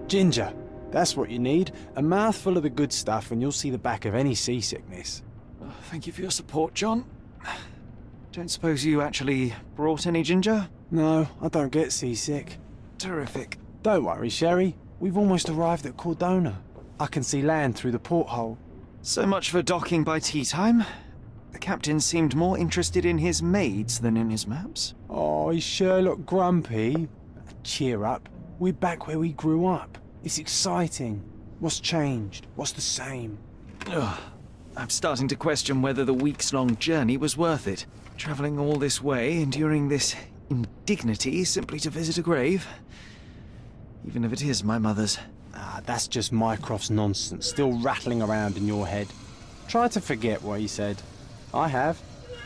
Ginger. That's what you need. A mouthful of the good stuff and you'll see the back of any seasickness. Oh, thank you for your support, John. Don't suppose you actually brought any ginger? No, I don't get seasick. Terrific. Don't worry, Sherry. We've almost arrived at Cordona. I can see land through the porthole. So much for docking by tea time. The captain seemed more interested in his maids than in his maps. Oh, is Sherlock grumpy? Cheer up. We're back where we grew up. It's exciting. What's changed? What's the same? Ugh. I'm starting to question whether the weeks-long journey was worth it. Travelling all this way, enduring this indignity simply to visit a grave. Even if it is my mother's. Ah, that's just Mycroft's nonsense, still rattling around in your head. Try to forget what he said. I have.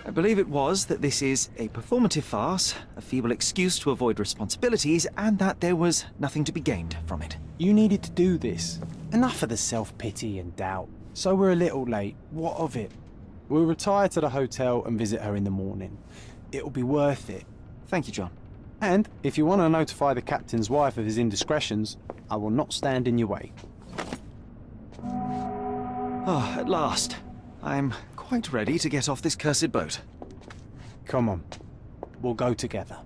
I believe it was that this is a performative farce, a feeble excuse to avoid responsibilities, and that there was nothing to be gained from it. You needed to do this. Enough of the self-pity and doubt. So we're a little late. What of it? We'll retire to the hotel and visit her in the morning. It'll be worth it. Thank you, John. And if you want to notify the captain's wife of his indiscretions, I will not stand in your way. Ah, at last. I'm quite ready to get off this cursed boat. Come on. We'll go together.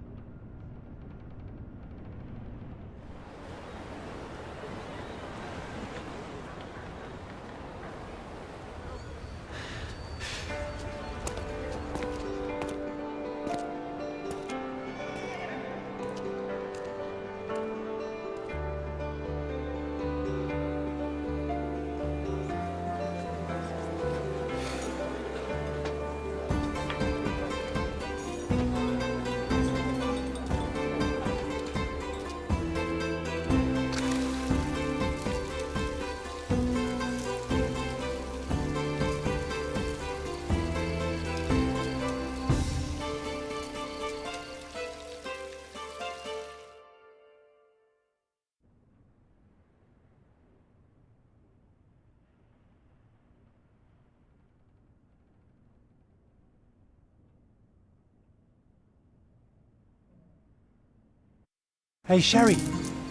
Hey, Sherry.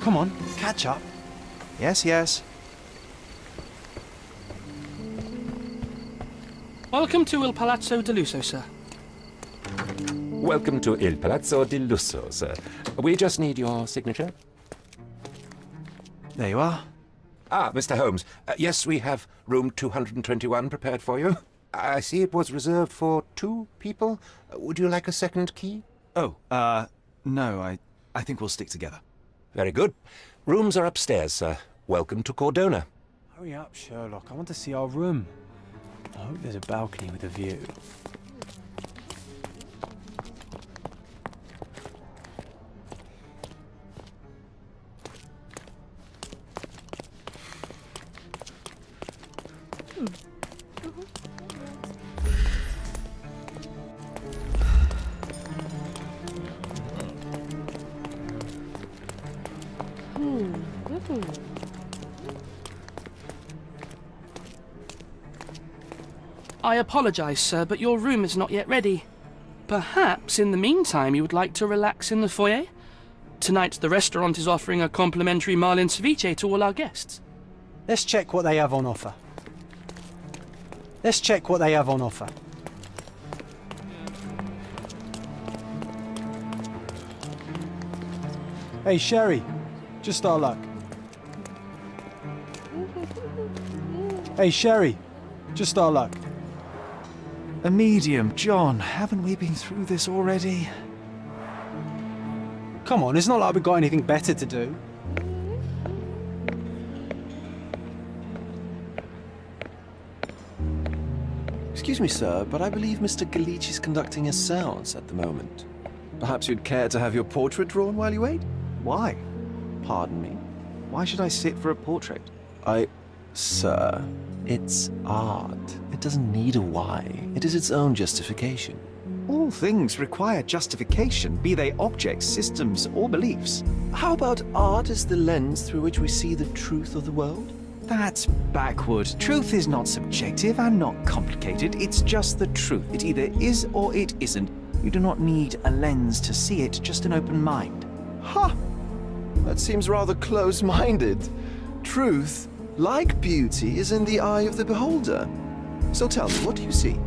Come on, catch up. Yes, yes. Welcome to Il Palazzo di Lusso, sir. Welcome to Il Palazzo di Lusso, sir. We just need your signature. There you are. Ah, Mr. Holmes. Yes, we have room 221 prepared for you. I see it was reserved for 2 people. Would you like a second key? Oh, no, I think we'll stick together. Very good. Rooms are upstairs, sir. Welcome to Cordona. Hurry up, Sherlock. I want to see our room. I hope there's a balcony with a view. I apologize, sir, but your room is not yet ready. Perhaps, in the meantime, you would like to relax in the foyer? Tonight, the restaurant is offering a complimentary marlin ceviche to all our guests. Let's check what they have on offer. Let's check what they have on offer. Hey, Sherry. Just our luck. Hey, Sherry. Just our luck. A medium, John. Haven't we been through this already? Come on, it's not like we've got anything better to do. Excuse me, sir, but I believe Mr. Galich is conducting a séance at the moment. Perhaps you'd care to have your portrait drawn while you wait? Why? Pardon me? Why should I sit for a portrait? Sir, it's art. It doesn't need a why. It is its own justification. All things require justification, be they objects, systems, or beliefs. How about art as the lens through which we see the truth of the world? That's backward. Truth is not subjective and not complicated. It's just the truth. It either is or it isn't. You do not need a lens to see it, just an open mind. Ha! That seems rather close-minded. Truth, like beauty, is in the eye of the beholder. So tell me, what do you see?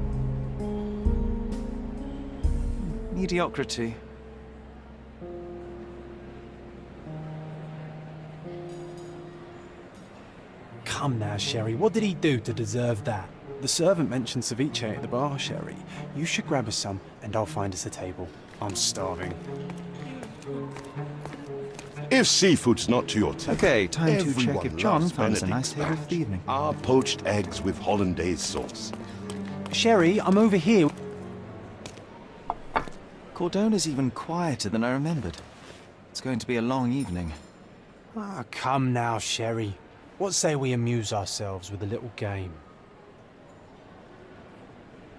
Mediocrity. Come now, Sherry, what did he do to deserve that? The servant mentioned ceviche at the bar, Sherry. You should grab us some, and I'll find us a table. I'm starving. If seafood's not to your taste, Okay, time to check everyone if John loves finds a Benedict nice table for the evening. Our poached eggs with hollandaise sauce. Sherry, I'm over here. Cordona's even quieter than I remembered. It's going to be a long evening. Ah, come now, Sherry. What say we amuse ourselves with a little game?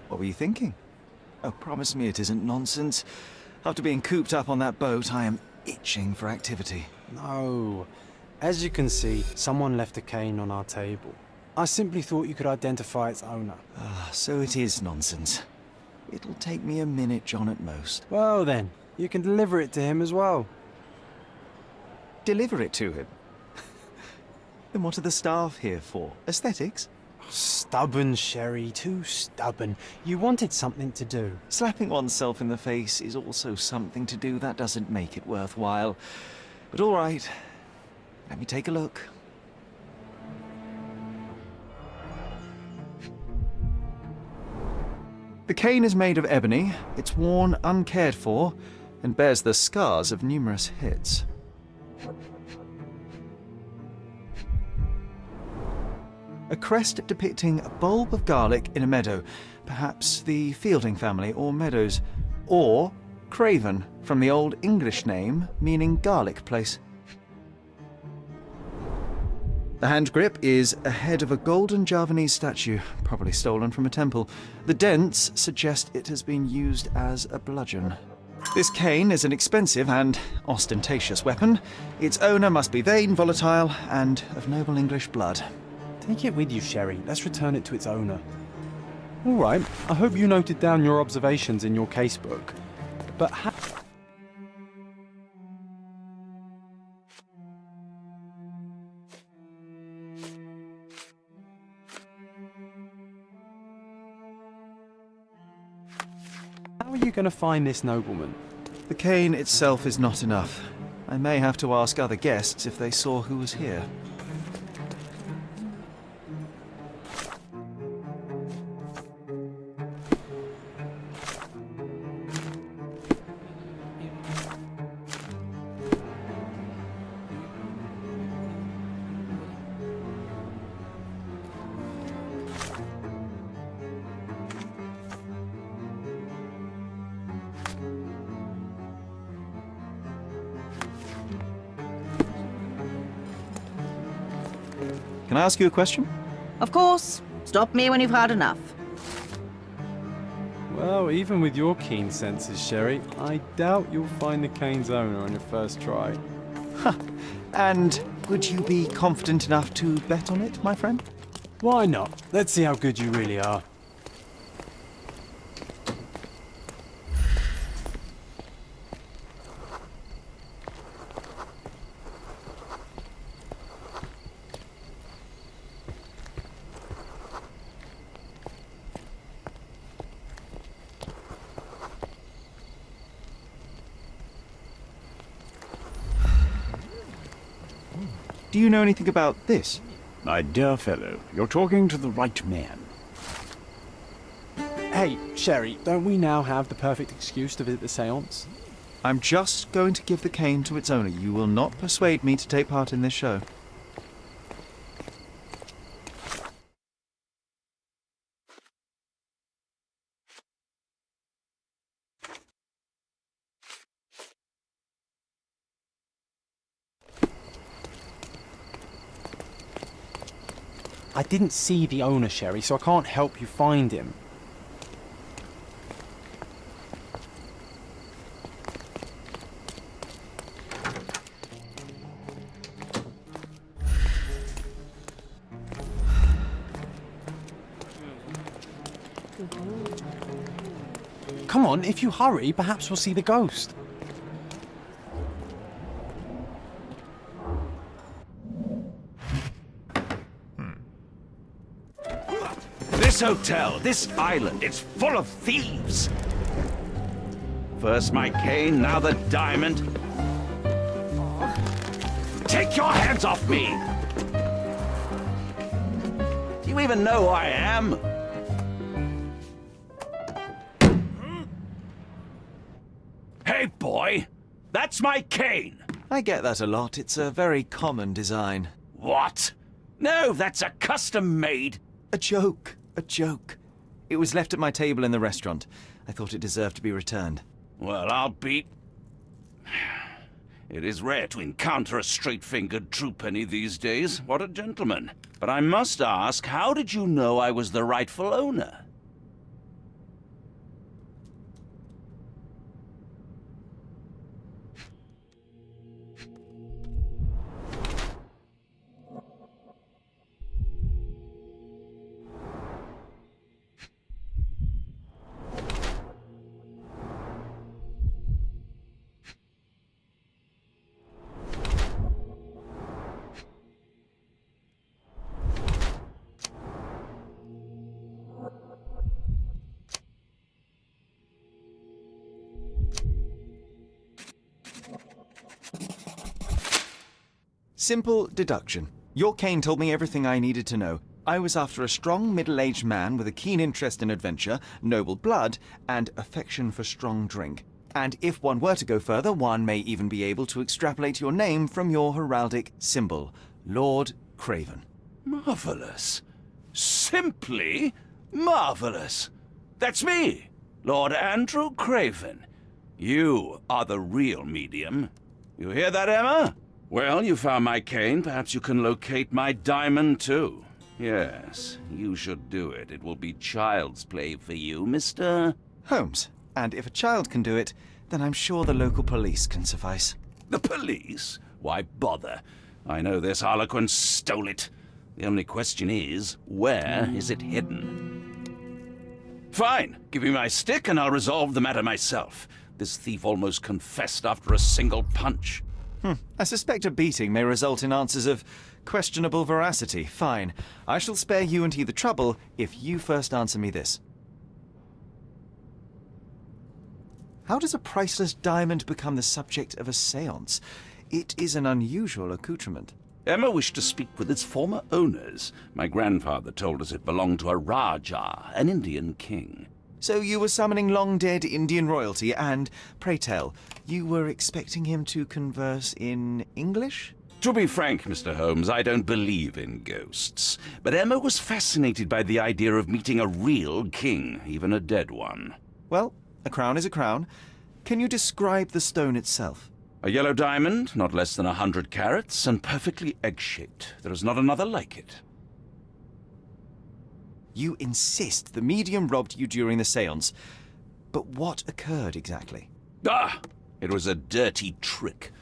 What were you thinking? Oh, promise me it isn't nonsense. After being cooped up on that boat, I am itching for activity. No. As you can see, someone left a cane on our table. I simply thought you could identify its owner. Ah, so it is nonsense. It'll take me a minute, John, at most. Well then, you can deliver it to him as well. Deliver it to him? Then what are the staff here for? Aesthetics? Stubborn, Sherry, too stubborn. You wanted something to do. Slapping oneself in the face is also something to do. That doesn't make it worthwhile. But all right, let me take a look. The cane is made of ebony, it's worn uncared for, and bears the scars of numerous hits. A crest depicting a bulb of garlic in a meadow, perhaps the Fielding family or Meadows, or Craven, from the Old English name meaning garlic place. The hand grip is a head of a golden Javanese statue, probably stolen from a temple. The dents suggest it has been used as a bludgeon. This cane is an expensive and ostentatious weapon. Its owner must be vain, volatile, and of noble English blood. Take it with you, Sherry. Let's return it to its owner. All right. I hope you noted down your observations in your casebook. But how are you going to find this nobleman? The cane itself is not enough. I may have to ask other guests if they saw who was here. Can I ask you a question? Of course. Stop me when you've had enough. Well, even with your keen senses, Sherry, I doubt you'll find the cane's owner on your first try. And would you be confident enough to bet on it, my friend? Why not? Let's see how good you really are. Do you know anything about this? My dear fellow, you're talking to the right man. Hey, Sherry, don't we now have the perfect excuse to visit the séance? I'm just going to give the cane to its owner. You will not persuade me to take part in this show. I didn't see the owner, Sherry, so I can't help you find him. Come on, if you hurry, perhaps we'll see the ghost. This hotel, this island, it's full of thieves. First my cane, now the diamond. Take your hands off me! Do you even know who I am? Hey, boy! That's my cane! I get that a lot. It's a very common design. What? No, that's a custom-made... A joke. A joke. It was left at my table in the restaurant. I thought it deserved to be returned. Well, I'll be... It is rare to encounter a straight-fingered true penny these days. What a gentleman. But I must ask, how did you know I was the rightful owner? Simple deduction. Your cane told me everything I needed to know. I was after a strong, middle-aged man with a keen interest in adventure, noble blood, and affection for strong drink. And if one were to go further, one may even be able to extrapolate your name from your heraldic symbol, Lord Craven. Marvelous. Simply marvelous. That's me, Lord Andrew Craven. You are the real medium. You hear that, Emma? Well, you found my cane. Perhaps you can locate my diamond, too. Yes, you should do it. It will be child's play for you, Mr. Holmes. And if a child can do it, then I'm sure the local police can suffice. The police? Why bother? I know this harlequin stole it. The only question is, where is it hidden? Fine. Give me my stick and I'll resolve the matter myself. This thief almost confessed after a single punch. I suspect a beating may result in answers of questionable veracity. Fine. I shall spare you and he the trouble if you first answer me this. How does a priceless diamond become the subject of a séance? It is an unusual accoutrement. Emma wished to speak with its former owners. My grandfather told us it belonged to a Rajah, an Indian king. So you were summoning long-dead Indian royalty, and, pray tell, you were expecting him to converse in English? To be frank, Mr. Holmes, I don't believe in ghosts. But Emma was fascinated by the idea of meeting a real king, even a dead one. Well, a crown is a crown. Can you describe the stone itself? A yellow diamond, not less than 100 carats, and perfectly egg-shaped. There is not another like it. You insist the medium robbed you during the séance. But what occurred exactly? It was a dirty trick.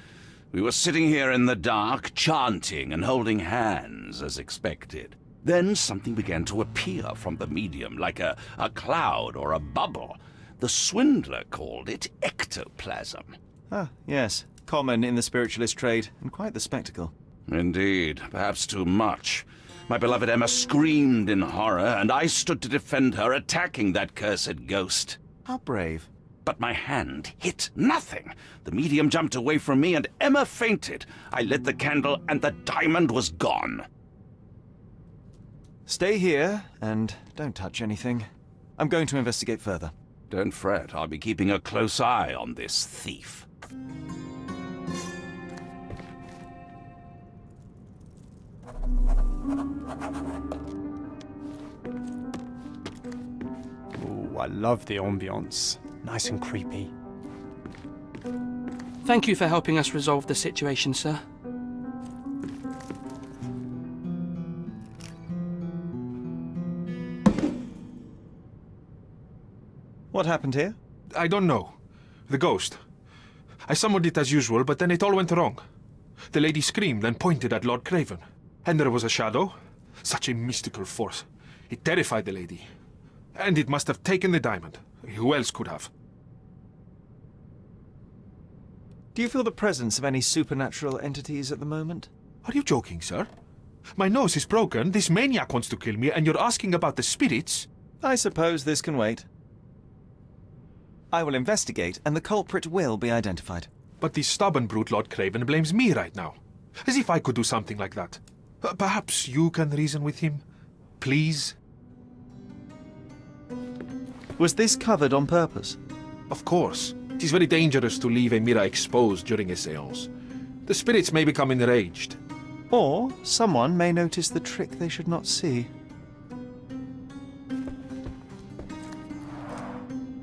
We were sitting here in the dark, chanting and holding hands, as expected. Then something began to appear from the medium, like a cloud or a bubble. The swindler called it ectoplasm. Ah, yes. Common in the spiritualist trade, and quite the spectacle. Indeed, perhaps too much. My beloved Emma screamed in horror, and I stood to defend her, attacking that cursed ghost. How brave. But my hand hit nothing. The medium jumped away from me, and Emma fainted. I lit the candle, and the diamond was gone. Stay here, and don't touch anything. I'm going to investigate further. Don't fret, I'll be keeping a close eye on this thief. Oh, I love the ambience. Nice and creepy. Thank you for helping us resolve the situation, sir. What happened here? I don't know. The ghost. I summoned it as usual, but then it all went wrong. The lady screamed and pointed at Lord Craven. And there was a shadow. Such a mystical force. It terrified the lady. And it must have taken the diamond. Who else could have? Do you feel the presence of any supernatural entities at the moment? Are you joking, sir? My nose is broken, this maniac wants to kill me, and you're asking about the spirits? I suppose this can wait. I will investigate, and the culprit will be identified. But the stubborn brute Lord Craven blames me right now. As if I could do something like that. Perhaps you can reason with him? Please? Was this covered on purpose? Of course. It is very dangerous to leave a mirror exposed during a séance. The spirits may become enraged. Or someone may notice the trick they should not see.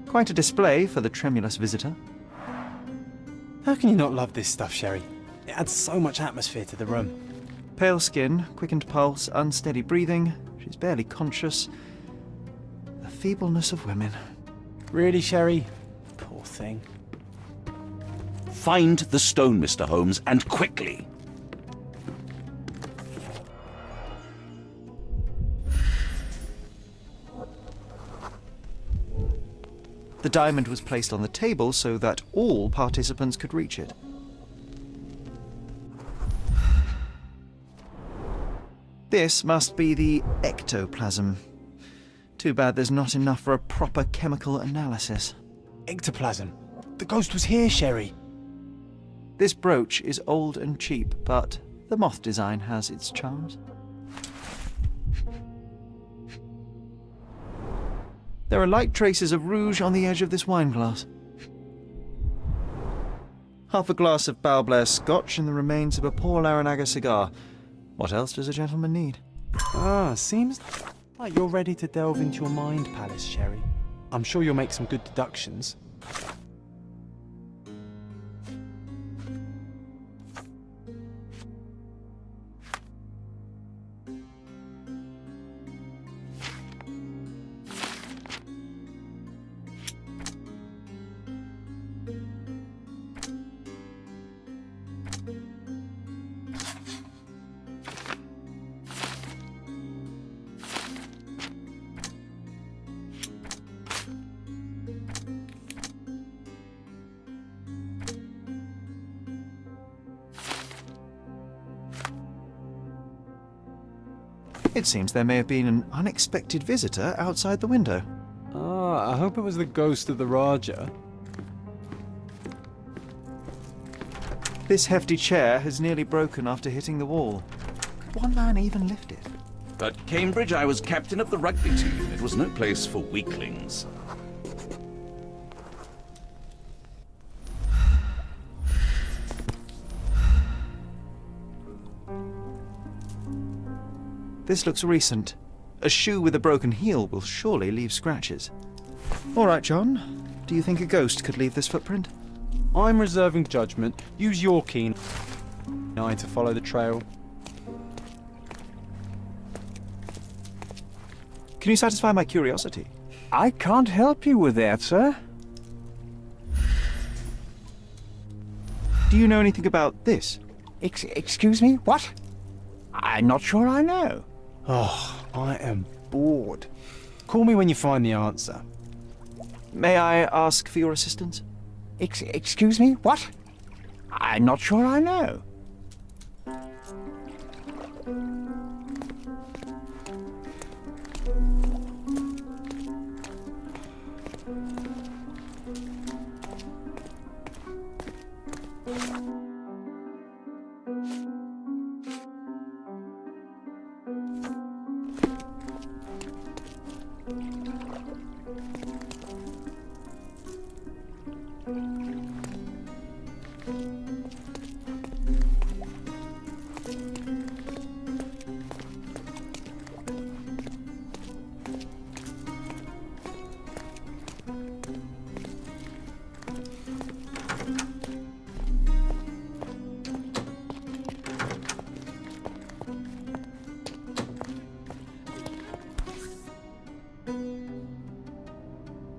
Quite a display for the tremulous visitor. How can you not love this stuff, Sherry? It adds so much atmosphere to the room. Pale skin, quickened pulse, unsteady breathing. She's barely conscious. The feebleness of women. Really, Sherry? Poor thing. Find the stone, Mr. Holmes, and quickly. The diamond was placed on the table so that all participants could reach it. This must be the ectoplasm. Too bad there's not enough for a proper chemical analysis. Ectoplasm. The ghost was here, Sherry. This brooch is old and cheap, but the moth design has its charms. There are light traces of rouge on the edge of this wine glass. Half a glass of Balblair scotch and the remains of a poor Laranaga cigar. What else does a gentleman need? Seems like you're ready to delve into your mind palace, Sherry. I'm sure you'll make some good deductions. It seems there may have been an unexpected visitor outside the window. I hope it was the ghost of the Raja. This hefty chair has nearly broken after hitting the wall. Could one man even lift it? At Cambridge, I was captain of the rugby team. It was no place for weaklings. This looks recent. A shoe with a broken heel will surely leave scratches. All right, John. Do you think a ghost could leave this footprint? I'm reserving judgment. Use your keen eye to follow the trail. Can you satisfy my curiosity? I can't help you with that, sir. Do you know anything about this? Excuse me? What? I'm not sure I know. Oh, I am bored. Call me when you find the answer. May I ask for your assistance? Excuse me? What? I'm not sure I know.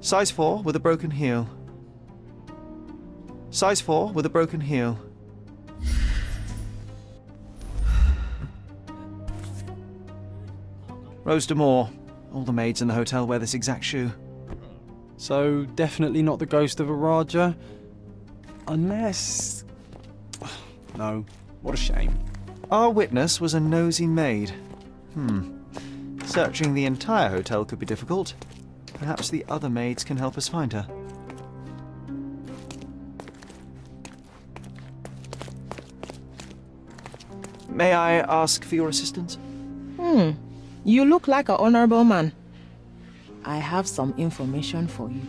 Size 4 with a broken heel. Size 4 with a broken heel. Rose D'Amour. All the maids in the hotel wear this exact shoe. So, definitely not the ghost of a Raja? Unless... No, what a shame. Our witness was a nosy maid. Searching the entire hotel could be difficult. Perhaps the other maids can help us find her. May I ask for your assistance? You look like an honorable man. I have some information for you.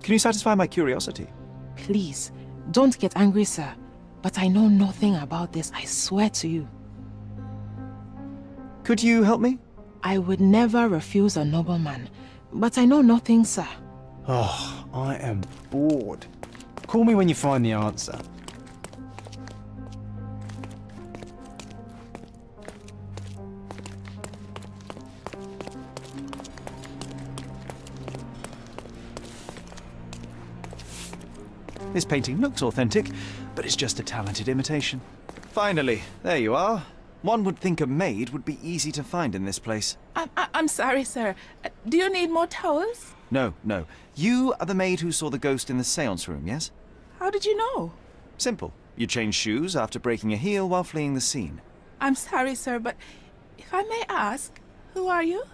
Can you satisfy my curiosity? Please, don't get angry, sir. But I know nothing about this, I swear to you. Could you help me? I would never refuse a nobleman, but I know nothing, sir. Oh, I am bored. Call me when you find the answer. This painting looks authentic, but it's just a talented imitation. Finally, there you are. One would think a maid would be easy to find in this place. I'm sorry, sir. Do you need more towels? No. You are the maid who saw the ghost in the seance room, yes? How did you know? Simple. You changed shoes after breaking a heel while fleeing the scene. I'm sorry, sir, but if I may ask, who are you?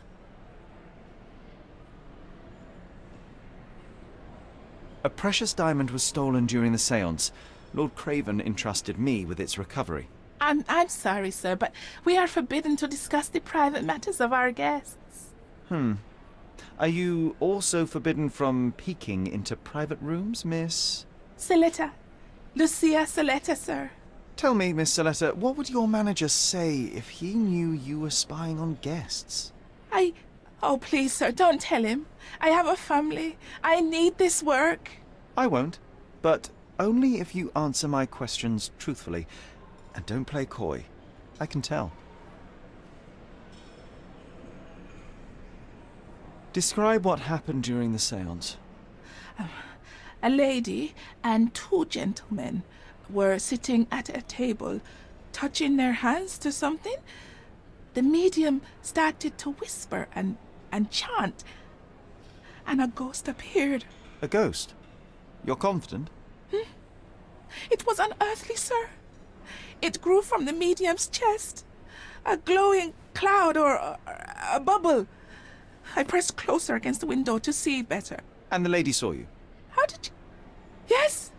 A precious diamond was stolen during the seance. Lord Craven entrusted me with its recovery. I'm sorry, sir, but we are forbidden to discuss the private matters of our guests. Are you also forbidden from peeking into private rooms, Miss? Saletta. Lucia Saletta, sir. Tell me, Miss Saletta, what would your manager say if he knew you were spying on guests? Oh, please, sir, don't tell him. I have a family. I need this work. I won't, but only if you answer my questions truthfully. And don't play coy. I can tell. Describe what happened during the seance. A lady and two gentlemen were sitting at a table, touching their hands to something. The medium started to whisper and chant, and a ghost appeared. A ghost? You're confident? It was unearthly, sir. It grew from the medium's chest. A glowing cloud or a bubble. I pressed closer against the window to see better. And the lady saw you? How did you... Yes!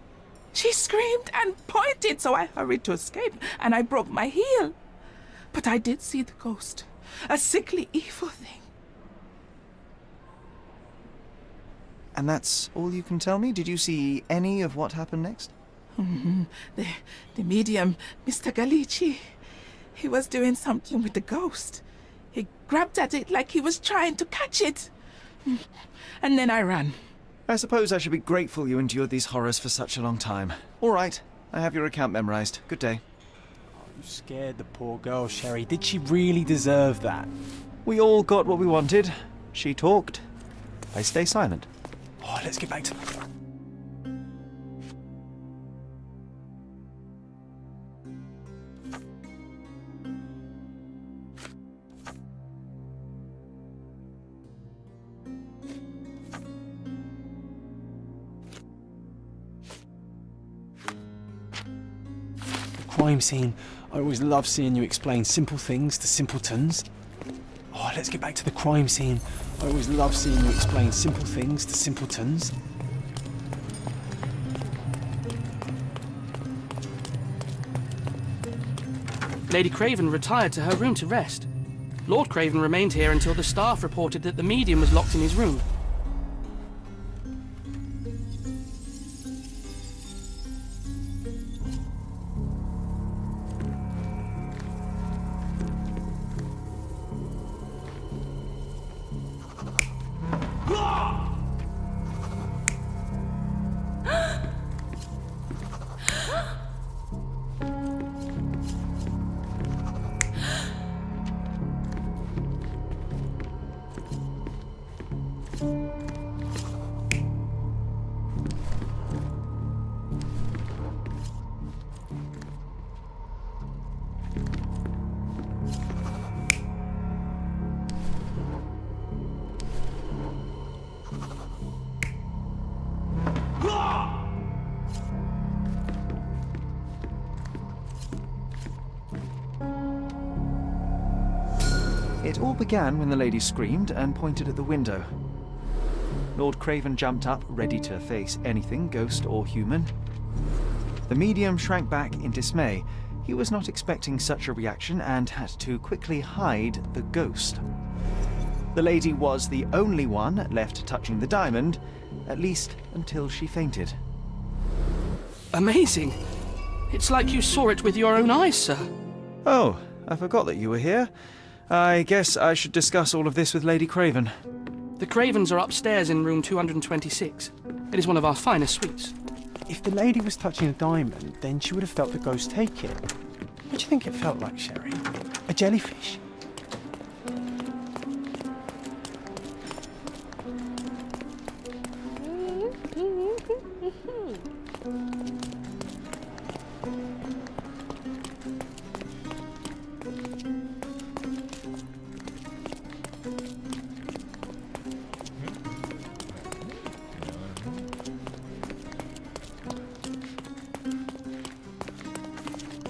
She screamed and pointed, so I hurried to escape, and I broke my heel. But I did see the ghost. A sickly, evil thing. And that's all you can tell me? Did you see any of what happened next? The medium, Mr. Galici, he was doing something with the ghost. He grabbed at it like he was trying to catch it. And then I ran. I suppose I should be grateful you endured these horrors for such a long time. All right, I have your account memorized. Good day. You scared the poor girl, Sherry. Did she really deserve that? We all got what we wanted. She talked. I stay silent. Oh, let's get back to... crime scene. I always love seeing you explain simple things to simpletons. Oh, let's get back to the crime scene. I always love seeing you explain simple things to simpletons. Lady Craven retired to her room to rest. Lord Craven remained here until the staff reported that the medium was locked in his room. It all began when the lady screamed and pointed at the window. Lord Craven jumped up, ready to face anything, ghost or human. The medium shrank back in dismay. He was not expecting such a reaction and had to quickly hide the ghost. The lady was the only one left touching the diamond, at least until she fainted. Amazing! It's like you saw it with your own eyes, sir. Oh, I forgot that you were here. I guess I should discuss all of this with Lady Craven. The Cravens are upstairs in room 226. It is one of our finest suites. If the lady was touching a diamond, then she would have felt the ghost take it. What do you think it felt like, Sherry? A jellyfish?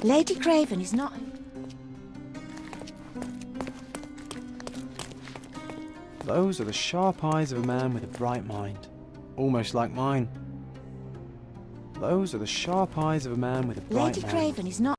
Lady Craven is not... Those are the sharp eyes of a man with a bright mind. Almost like mine. Those are the sharp eyes of a man with a bright Lady mind. Craven is not...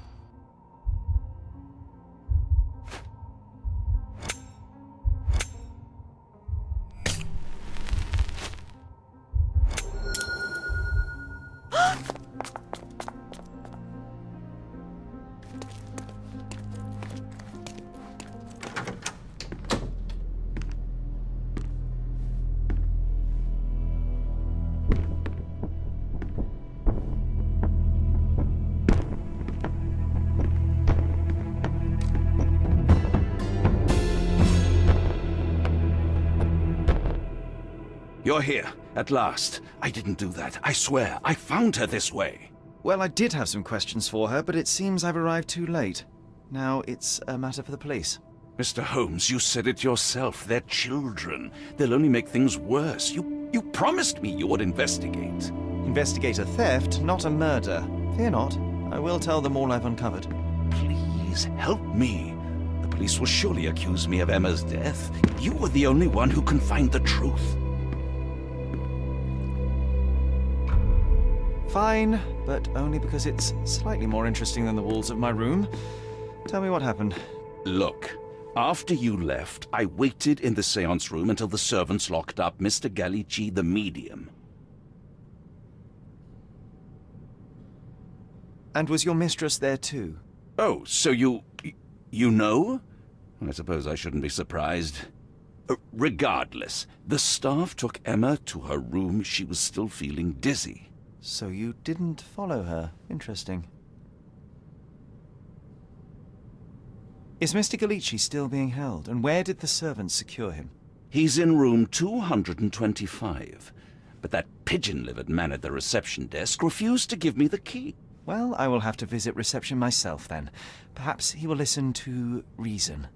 You're here, at last. I didn't do that. I swear, I found her this way. Well, I did have some questions for her, but it seems I've arrived too late. Now it's a matter for the police. Mr. Holmes, you said it yourself. They're children. They'll only make things worse. You promised me you would investigate. Investigate a theft, not a murder. Fear not. I will tell them all I've uncovered. Please, help me. The police will surely accuse me of Emma's death. You were the only one who can find the truth. Fine, but only because it's slightly more interesting than the walls of my room. Tell me what happened. Look, after you left, I waited in the seance room until the servants locked up Mr. Galici, the medium. And was your mistress there too? Oh, so you know? I suppose I shouldn't be surprised. Regardless, the staff took Emma to her room. She was still feeling dizzy. So you didn't follow her. Interesting. Is Mr. Galici still being held? And where did the servants secure him? He's in room 225. But that pigeon-livered man at the reception desk refused to give me the key. Well, I will have to visit reception myself then. Perhaps he will listen to reason.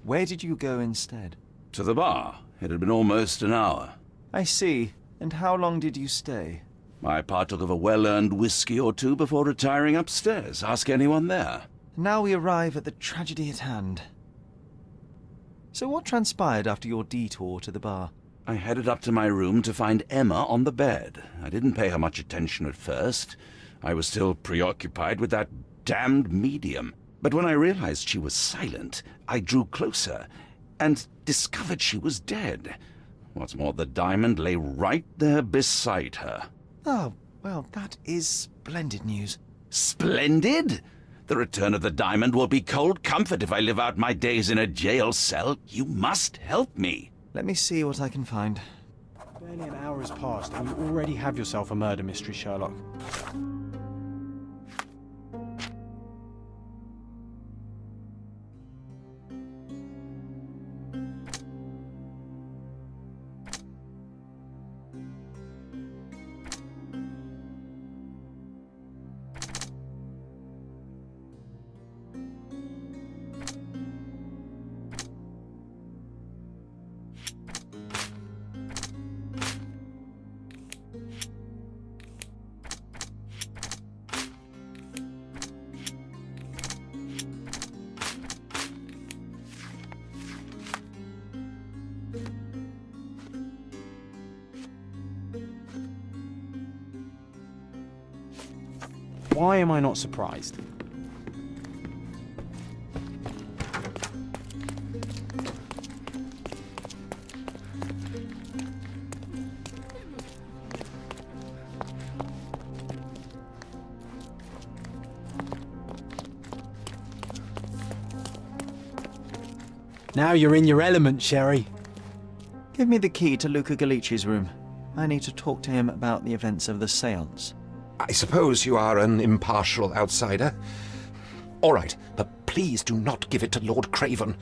Where did you go instead? To the bar. It had been almost an hour. I see. And how long did you stay? I partook of a well-earned whiskey or two before retiring upstairs. Ask anyone there. Now we arrive at the tragedy at hand. So what transpired after your detour to the bar? I headed up to my room to find Emma on the bed. I didn't pay her much attention at first. I was still preoccupied with that damned medium. But when I realized she was silent, I drew closer and discovered she was dead. What's more, the diamond lay right there beside her. Oh, well, that is splendid news. Splendid? The return of the diamond will be cold comfort if I live out my days in a jail cell. You must help me. Let me see what I can find. Barely an hour has passed and you already have yourself a murder mystery, Sherlock. Why am I not surprised? Now you're in your element, Sherry. Give me the key to Luca Galici's room. I need to talk to him about the events of the séance. I suppose you are an impartial outsider. All right, but please do not give it to Lord Craven.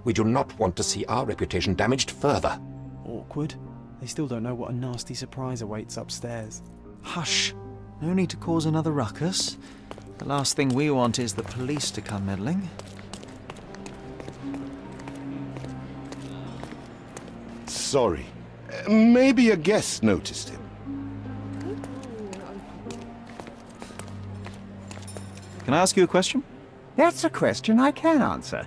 We do not want to see our reputation damaged further. Awkward. They still don't know what a nasty surprise awaits upstairs. Hush. No need to cause another ruckus. The last thing we want is the police to come meddling. Sorry. Maybe a guest noticed him. Can I ask you a question? That's a question I can answer.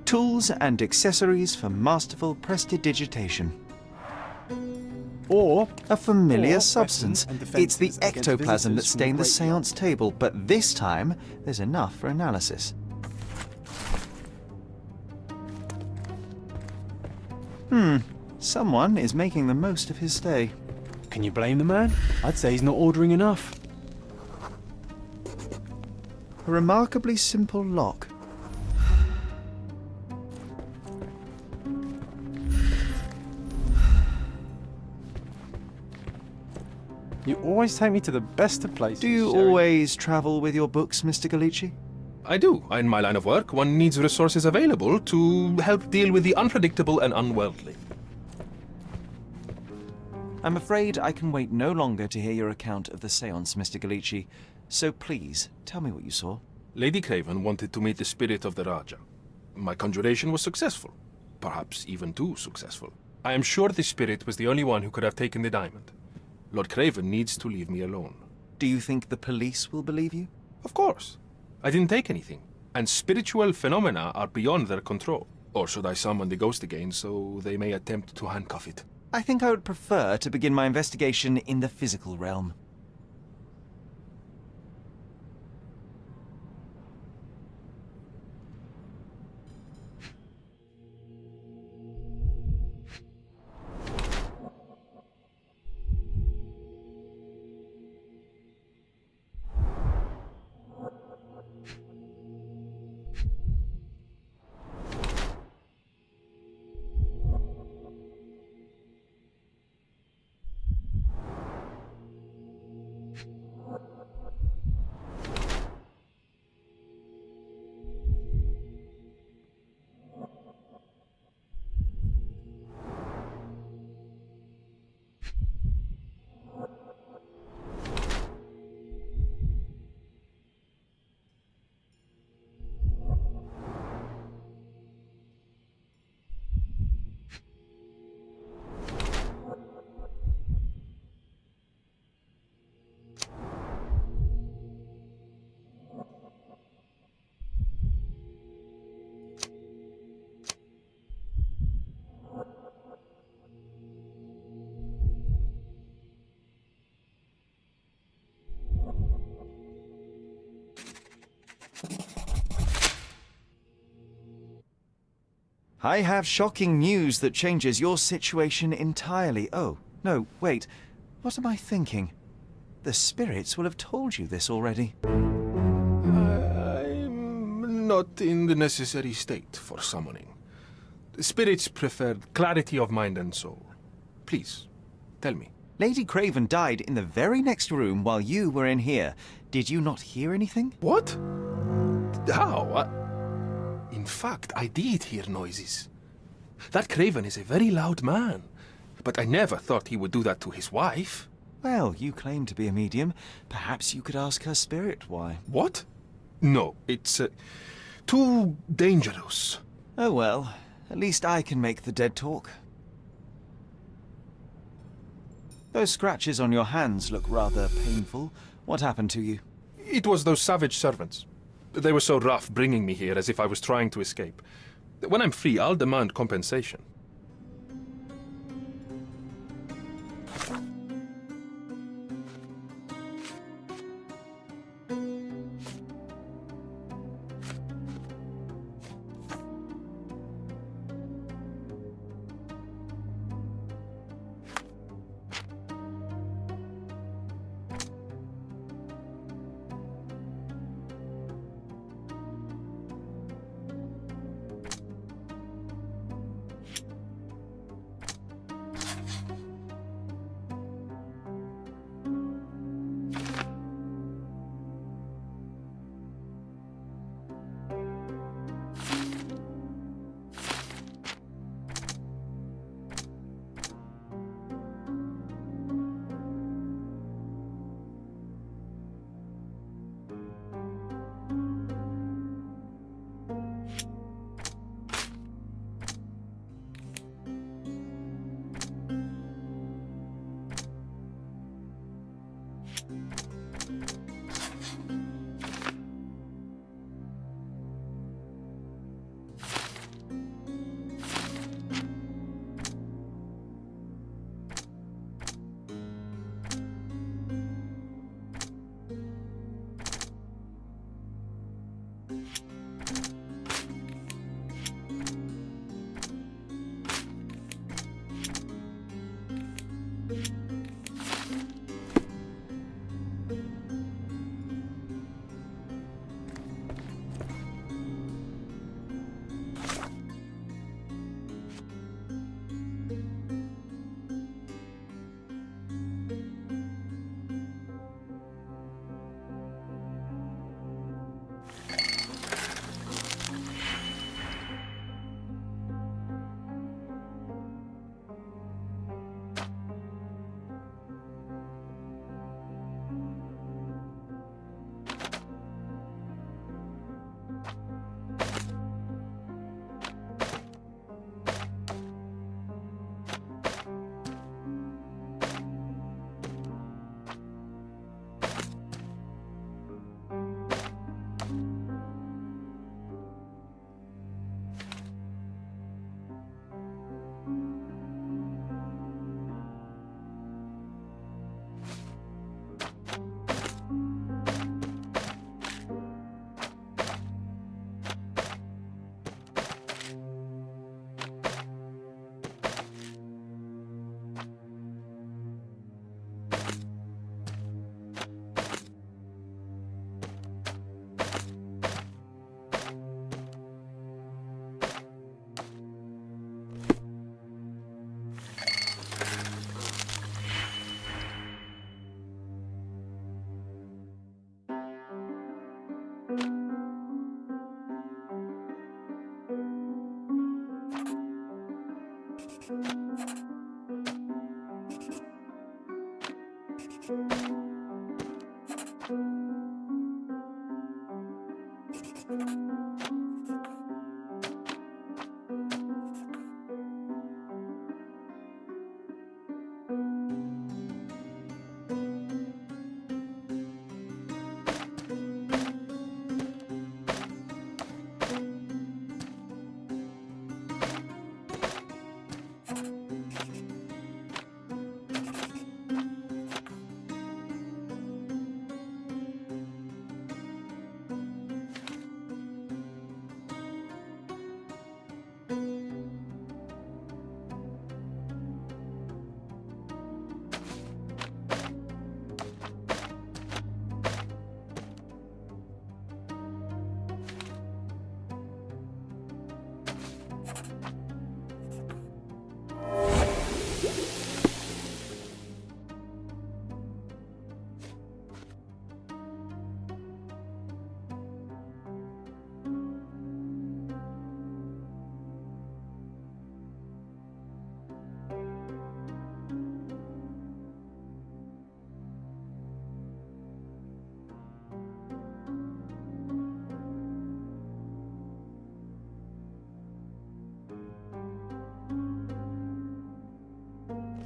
Tools and accessories for masterful prestidigitation. Or a familiar or substance. weapons and It's the defences against ectoplasm that visitors from stained the the Great séance table, but this time there's enough for analysis. Someone is making the most of his stay. Can you blame the man? I'd say he's not ordering enough. A remarkably simple lock. You always take me to the best of places. Do you Sherry. always travel with your books, Mr. Galici? I do. In my line of work, one needs resources available to help deal with the unpredictable and unworldly. I'm afraid I can wait no longer to hear your account of the séance, Mr. Galici. So please, tell me what you saw. Lady Craven wanted to meet the spirit of the Raja. My conjuration was successful. Perhaps even too successful. I am sure the spirit was the only one who could have taken the diamond. Lord Craven needs to leave me alone. Do you think the police will believe you? Of course. I didn't take anything. And spiritual phenomena are beyond their control. Or should I summon the ghost again so they may attempt to handcuff it? I think I would prefer to begin my investigation in the physical realm. I have shocking news that changes your situation entirely. Oh, no, wait. What am I thinking? The spirits will have told you this already. I'm not in the necessary state for summoning. The spirits preferred clarity of mind and soul. Please, tell me. Lady Craven died in the very next room while you were in here. Did you not hear anything? What? How? In fact, I did hear noises. That Craven is a very loud man, but I never thought he would do that to his wife. Well, you claim to be a medium. Perhaps you could ask her spirit why. What? No, it's too dangerous. Oh well, at least I can make the dead talk. Those scratches on your hands look rather painful. What happened to you? It was those savage servants. They were so rough bringing me here as if I was trying to escape. When I'm free, I'll demand compensation.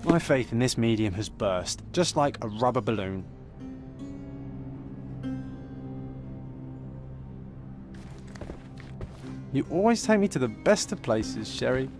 My faith in this medium has burst, just like a rubber balloon. You always take me to the best of places, Sherry.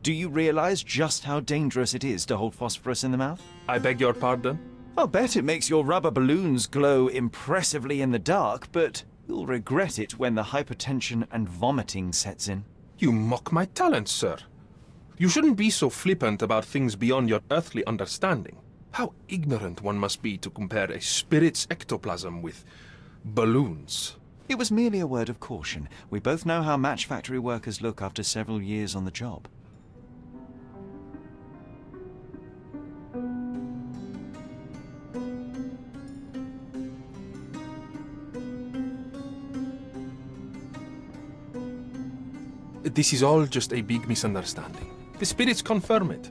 Do you realize just how dangerous it is to hold phosphorus in the mouth? I beg your pardon? I'll bet it makes your rubber balloons glow impressively in the dark, but you'll regret it when the hypertension and vomiting sets in. You mock my talents, sir. You shouldn't be so flippant about things beyond your earthly understanding. How ignorant one must be to compare a spirit's ectoplasm with balloons. It was merely a word of caution. We both know how match factory workers look after several years on the job. This is all just a big misunderstanding. The spirits confirm it.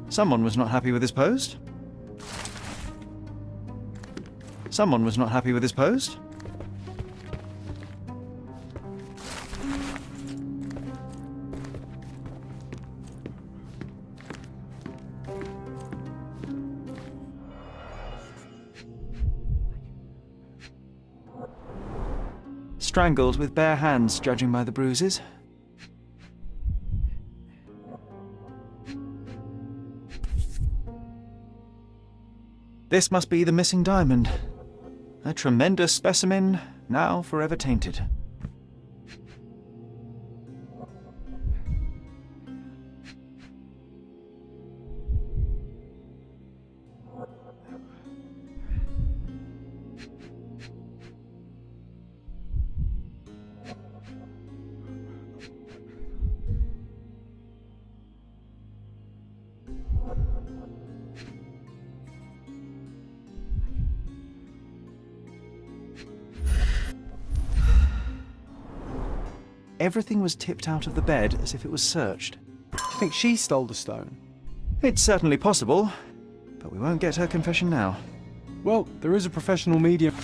Someone was not happy with his post. Someone was not happy with his post. Strangled with bare hands, judging by the bruises. This must be the missing diamond. A tremendous specimen, now forever tainted. Everything was tipped out of the bed as if it was searched. Do you think she stole the stone? It's certainly possible, but we won't get her confession now. Well, there is a professional medium.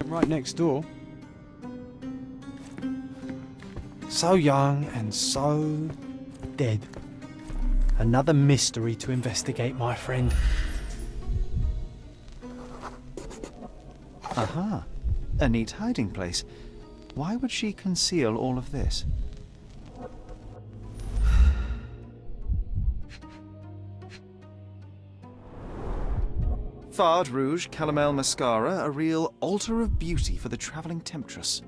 Right next door. So young and so dead. Another mystery to investigate, my friend. Aha. A neat hiding place. Why would she conceal all of this? Fard Rouge Calomel Mascara, a real altar of beauty for the travelling temptress.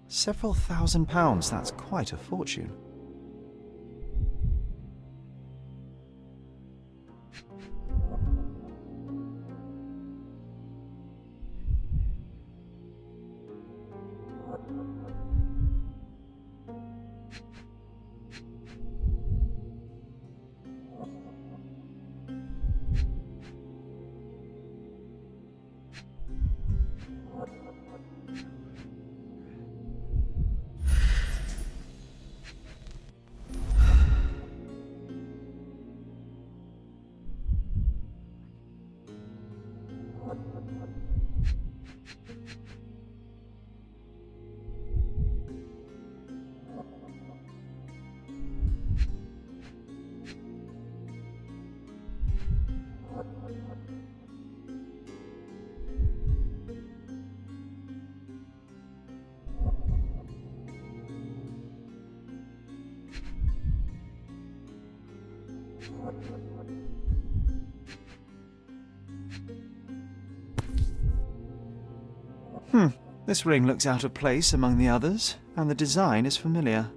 Several £1,000s, that's quite a fortune. This ring looks out of place among the others, and the design is familiar.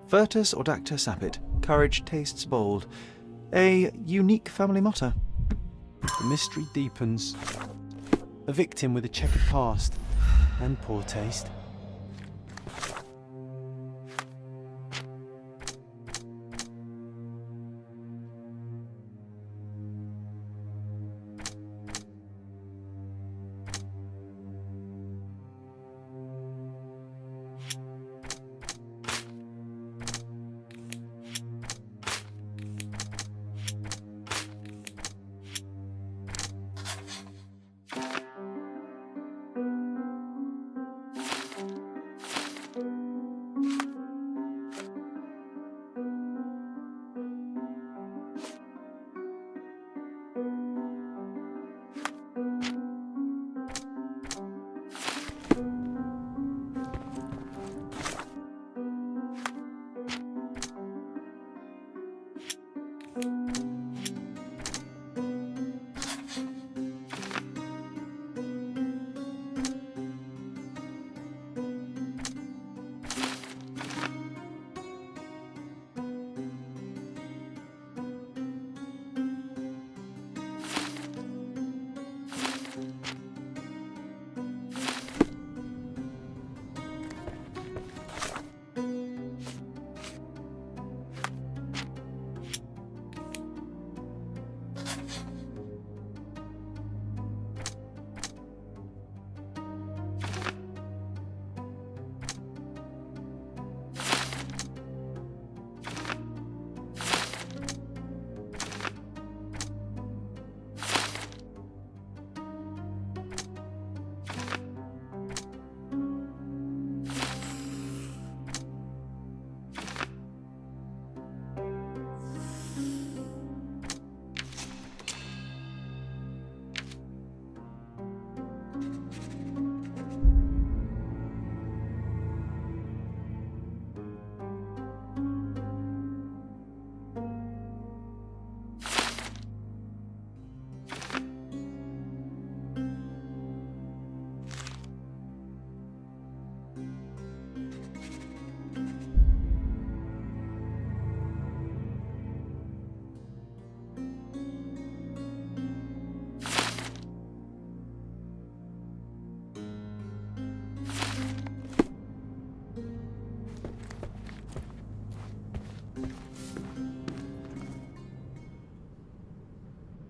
Virtus Audacta Sapit. Courage tastes bold. A unique family motto. The mystery deepens. A victim with a checkered past and poor taste.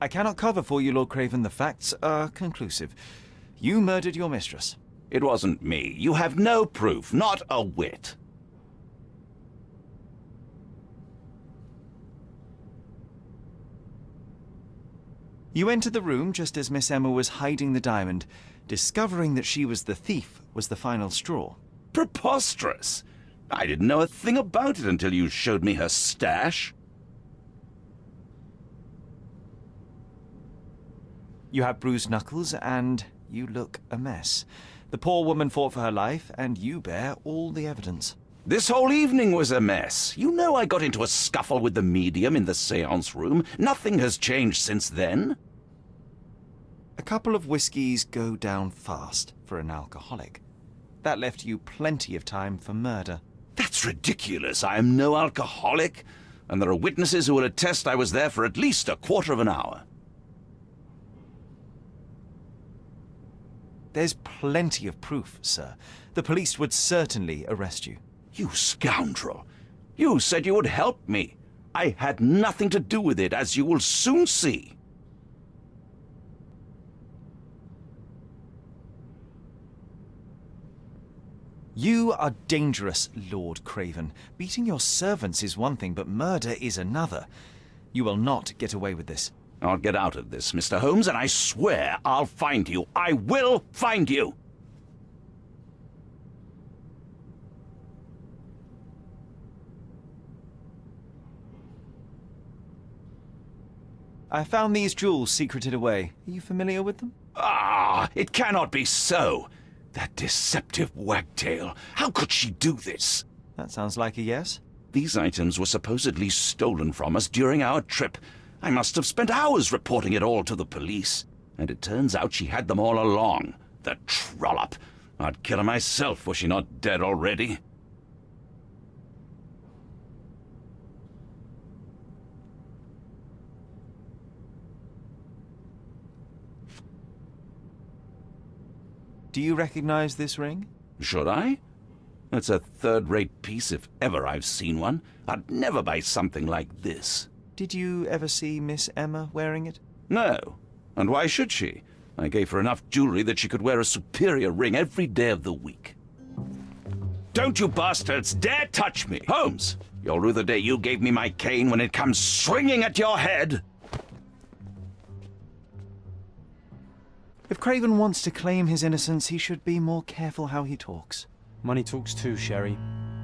I cannot cover for you, Lord Craven. The facts are conclusive. You murdered your mistress. It wasn't me. You have no proof, not a whit. You entered the room just as Miss Emma was hiding the diamond. Discovering that she was the thief was the final straw. Preposterous! I didn't know a thing about it until you showed me her stash. You have bruised knuckles, and you look a mess. The poor woman fought for her life, and you bear all the evidence. This whole evening was a mess. You know I got into a scuffle with the medium in the seance room. Nothing has changed since then. A couple of whiskies go down fast for an alcoholic. That left you plenty of time for murder. That's ridiculous. I am no alcoholic, and there are witnesses who will attest I was there for at least a quarter of an hour. There's plenty of proof, sir. The police would certainly arrest you. You scoundrel! You said you would help me. I had nothing to do with it, as you will soon see. You are dangerous, Lord Craven. Beating your servants is one thing, but murder is another. You will not get away with this. I'll get out of this, Mr. Holmes, and I swear I'll find you. I will find you! I found these jewels secreted away. Are you familiar with them? Ah, it cannot be so! That deceptive wagtail. How could she do this? That sounds like a yes. These items were supposedly stolen from us during our trip. I must have spent hours reporting it all to the police. And it turns out she had them all along. The trollop. I'd kill her myself, was she not dead already? Do you recognize this ring? Should I? It's a third-rate piece if ever I've seen one. I'd never buy something like this. Did you ever see Miss Emma wearing it? No. And why should she? I gave her enough jewelry that she could wear a superior ring every day of the week. Don't you bastards dare touch me! Holmes, you'll rue the day you gave me my cane when it comes swinging at your head! If Craven wants to claim his innocence, he should be more careful how he talks. Money talks too, Sherry.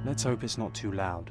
Let's hope it's not too loud.